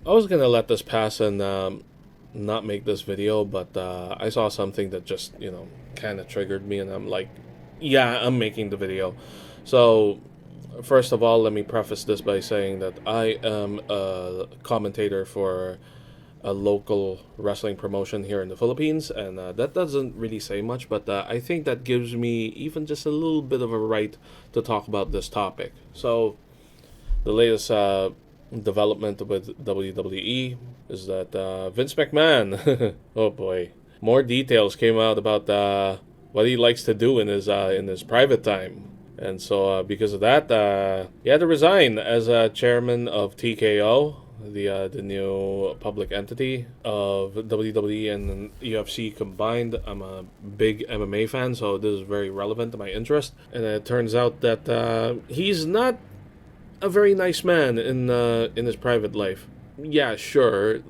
I was gonna let this pass and not make this video, but I saw something that just kind of triggered me, and I'm like, yeah, I'm making the video. So first of all, let me preface this by saying that I am a commentator for a local wrestling promotion here in the Philippines, and that doesn't really say much, but I think that gives me even just a little bit of a right to talk about this topic. So the latest development with WWE is that Vince McMahon, oh boy, more details came out about what he likes to do in his private time. And so, because of that, he had to resign as chairman of TKO, the new public entity of WWE and UFC combined. I'm a big MMA fan, so this is very relevant to my interest. And it turns out that he's not a very nice man in his private life. Yeah, sure,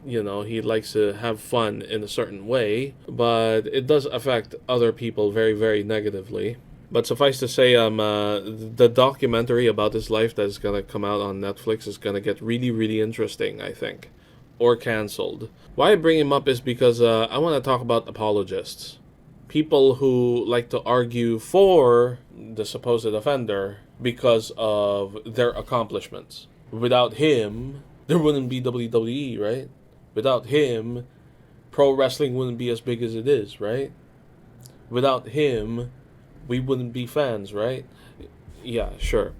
he likes to have fun in a certain way, but it does affect other people very, very negatively. But suffice to say, the documentary about his life that's gonna come out on Netflix is gonna get really, really interesting, I think, or canceled. Why I bring him up is because I want to talk about apologists, people who like to argue for the supposed offender because of their accomplishments. Without him, there wouldn't be WWE, right? Without him, pro wrestling wouldn't be as big as it is, right? Without him, we wouldn't be fans, right? Yeah, sure.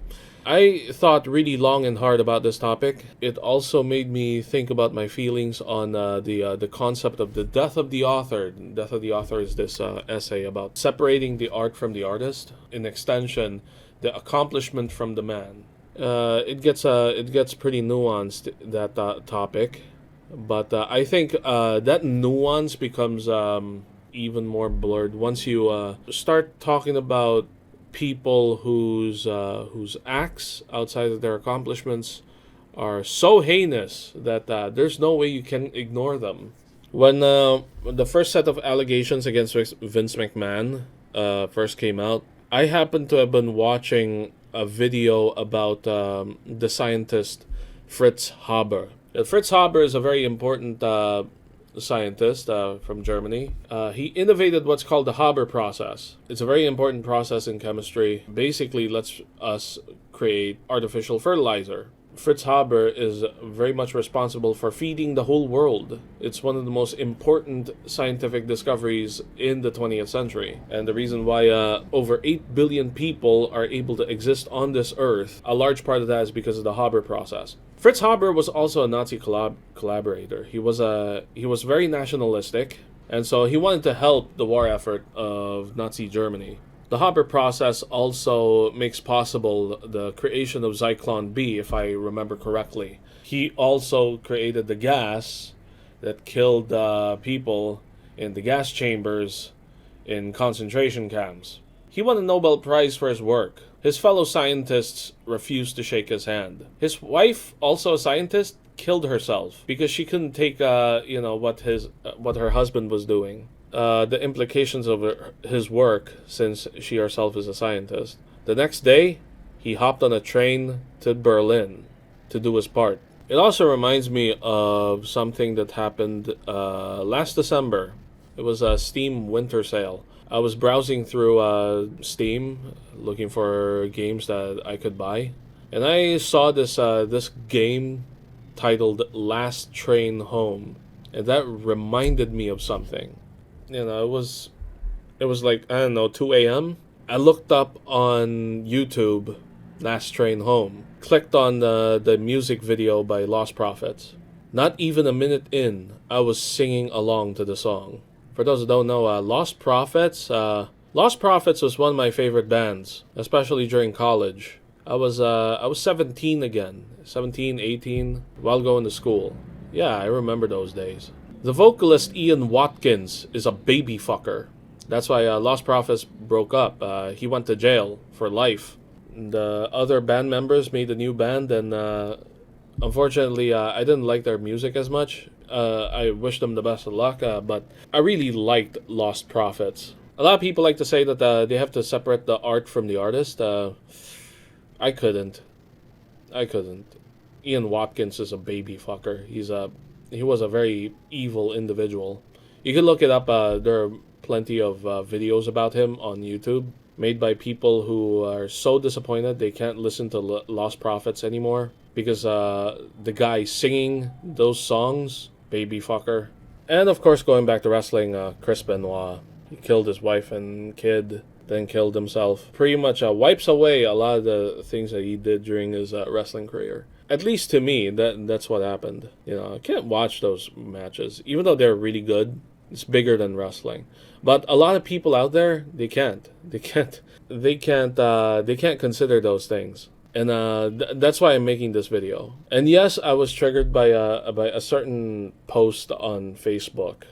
I thought really long and hard about this topic. It also made me think about my feelings on the concept of the death of the author. Death of the author is this essay about separating the art from the artist. In extension, the accomplishment from the man. It gets pretty nuanced, that topic, but I think that nuance becomes even more blurred once you start talking about people whose acts outside of their accomplishments are so heinous that there's no way you can ignore them. When the first set of allegations against Vince McMahon first came out, I happened to have been watching a video about the scientist Fritz Haber. Fritz Haber is a very important scientist from Germany. He innovated what's called the Haber Process. It's a very important process in chemistry. Basically, lets us create artificial fertilizer. Fritz Haber is very much responsible for feeding the whole world. It's one of the most important scientific discoveries in the 20th century. And the reason why over 8 billion people are able to exist on this earth, a large part of that is because of the Haber process. Fritz Haber was also a Nazi collaborator. He was very nationalistic, and so he wanted to help the war effort of Nazi Germany. The Haber process also makes possible the creation of Zyklon B, if I remember correctly. He also created the gas that killed people in the gas chambers in concentration camps. He won a Nobel Prize for his work. His fellow scientists refused to shake his hand. His wife, also a scientist, killed herself because she couldn't take what her husband was doing. The implications of his work, since she herself is a scientist. The next day, he hopped on a train to Berlin to do his part. It also reminds me of something that happened last December. It was a Steam winter sale. I was browsing through Steam looking for games that I could buy, and I saw this game titled Last Train Home, and that reminded me of something. It was like, I don't know, 2 a.m. I looked up on YouTube Last Train Home, clicked on the music video by Lost Prophets. Not even a minute in, I was singing along to the song. For those who don't know, Lost Prophets was one of my favorite bands, especially during college. I was 17 again, 17, 18, while going to school. Yeah, I remember those days. The vocalist Ian Watkins is a baby fucker. That's why Lost Prophets broke up. He went to jail for life. The other band members made a new band, and unfortunately, I didn't like their music as much. I wish them the best of luck, but I really liked Lost Prophets. A lot of people like to say that they have to separate the art from the artist. I couldn't. Ian Watkins is a baby fucker. He was a very evil individual. You can look it up. There are plenty of videos about him on YouTube made by people who are so disappointed they can't listen to Lost Prophets anymore because the guy singing those songs, baby fucker. And of course, going back to wrestling, Chris Benoit, he killed his wife and kid, then killed himself. Pretty much wipes away a lot of the things that he did during his wrestling career. At least to me, that's what happened. I can't watch those matches, even though they're really good. It's bigger than wrestling. But a lot of people out there, they can't consider those things. And that's why I'm making this video. And yes, I was triggered by a certain post on Facebook,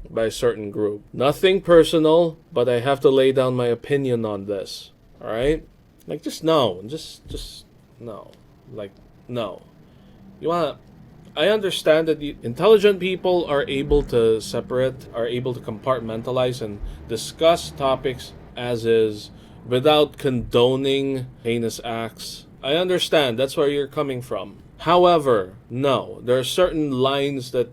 by a certain group. Nothing personal, but I have to lay down my opinion on this. All right? Like, just no. Just no. Like, no. I understand that intelligent people are able to separate, are able to compartmentalize and discuss topics as is without condoning heinous acts. I understand. That's where you're coming from. However, no. There are certain lines that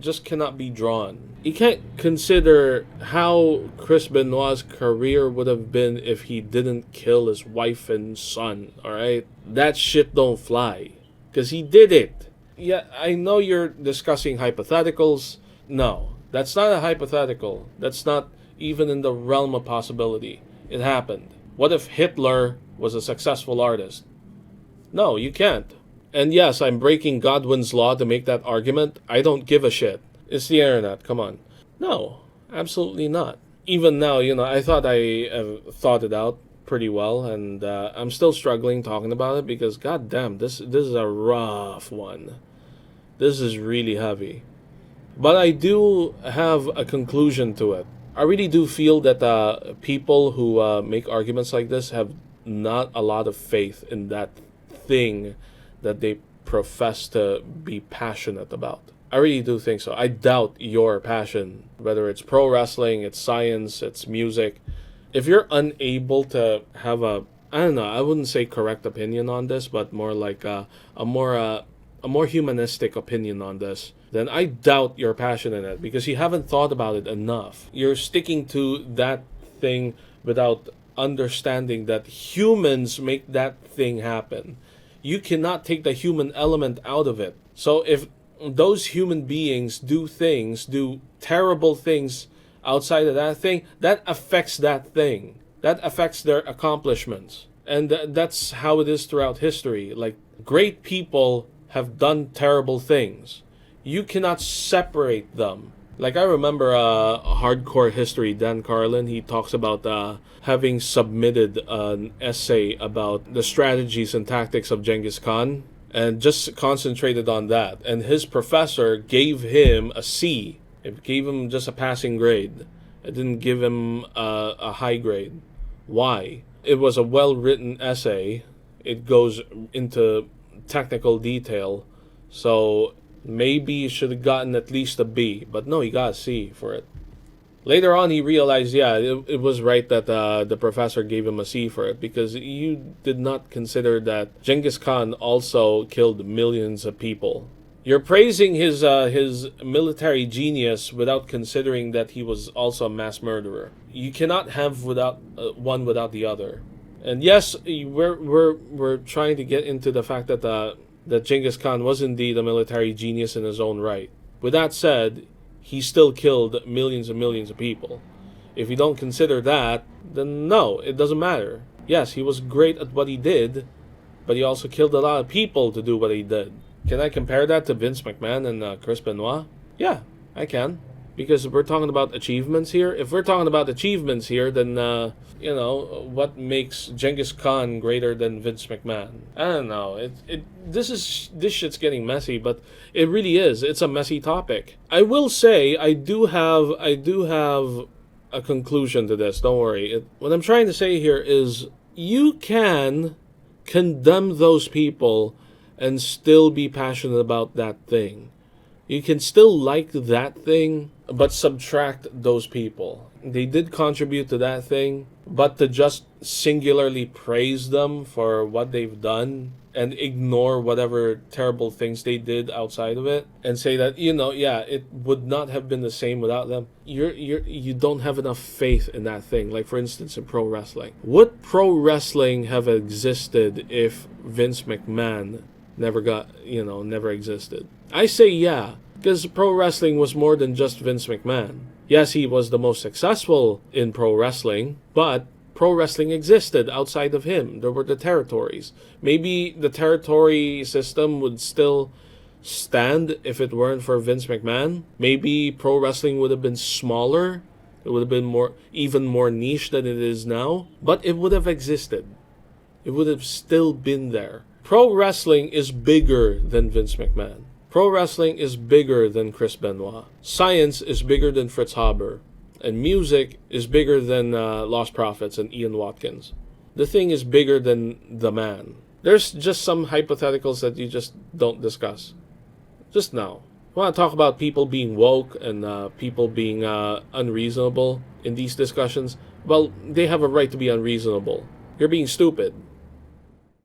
just cannot be drawn. You can't consider how Chris Benoit's career would have been if he didn't kill his wife and son, alright? That shit don't fly. Because he did it. Yeah, I know you're discussing hypotheticals. No, that's not a hypothetical. That's not even in the realm of possibility. It happened. What if Hitler was a successful artist? No, you can't. And yes, I'm breaking Godwin's law to make that argument. I don't give a shit. It's the internet, come on. No, absolutely not. Even now, I thought I thought it out pretty well, and I'm still struggling talking about it because, goddamn, this is a rough one. This is really heavy. But I do have a conclusion to it. I really do feel that people who make arguments like this have not a lot of faith in that thing that they profess to be passionate about. I really do think so. I doubt your passion, whether it's pro wrestling, it's science, it's music. If you're unable to have I don't know, I wouldn't say correct opinion on this, but more like a more humanistic opinion on this, then I doubt your passion in it because you haven't thought about it enough. You're sticking to that thing without understanding that humans make that thing happen. You cannot take the human element out of it. So if those human beings do terrible things outside of that thing, that affects that thing. That affects their accomplishments. And that's how it is throughout history. Like, great people have done terrible things. You cannot separate them. Like, I remember Hardcore History, Dan Carlin, he talks about having submitted an essay about the strategies and tactics of Genghis Khan and just concentrated on that. And his professor gave him a C. It gave him just a passing grade. It didn't give him a high grade. Why? It was a well-written essay. It goes into technical detail. So maybe he should have gotten at least a B. But no, he got a C for it. Later on, he realized, it was right that the professor gave him a C for it because you did not consider that Genghis Khan also killed millions of people. You're praising his military genius without considering that he was also a mass murderer. You cannot have one without the other. And yes, we're trying to get into the fact that Genghis Khan was indeed a military genius in his own right. With that said, he still killed millions and millions of people. If you don't consider that, then no, it doesn't matter. Yes, he was great at what he did, but he also killed a lot of people to do what he did. Can I compare that to Vince McMahon and Chris Benoit? Yeah, I can. Because we're talking about achievements here. If we're talking about achievements here, then, what makes Genghis Khan greater than Vince McMahon? I don't know. This shit's getting messy, but it really is. It's a messy topic. I will say, I do have a conclusion to this. Don't worry. What I'm trying to say here is, you can condemn those people and still be passionate about that thing. You can still like that thing, but subtract those people. They did contribute to that thing, but to just singularly praise them for what they've done and ignore whatever terrible things they did outside of it and say that, yeah, it would not have been the same without them. You don't have enough faith in that thing. Like, for instance, in pro wrestling. Would pro wrestling have existed if Vince McMahon never existed? I say yeah, because pro wrestling was more than just Vince McMahon. Yes, he was the most successful in pro wrestling, but pro wrestling existed outside of him. There were the territories. Maybe the territory system would still stand if it weren't for Vince McMahon. Maybe pro wrestling would have been smaller. It would have been even more niche than it is now, but it would have existed. It would have still been there. Pro wrestling is bigger than Vince McMahon. Pro wrestling is bigger than Chris Benoit. Science is bigger than Fritz Haber. And music is bigger than Lost Prophets and Ian Watkins. The thing is bigger than the man. There's just some hypotheticals that you just don't discuss. Just now. I want to talk about people being woke and people being unreasonable in these discussions. Well, they have a right to be unreasonable. You're being stupid.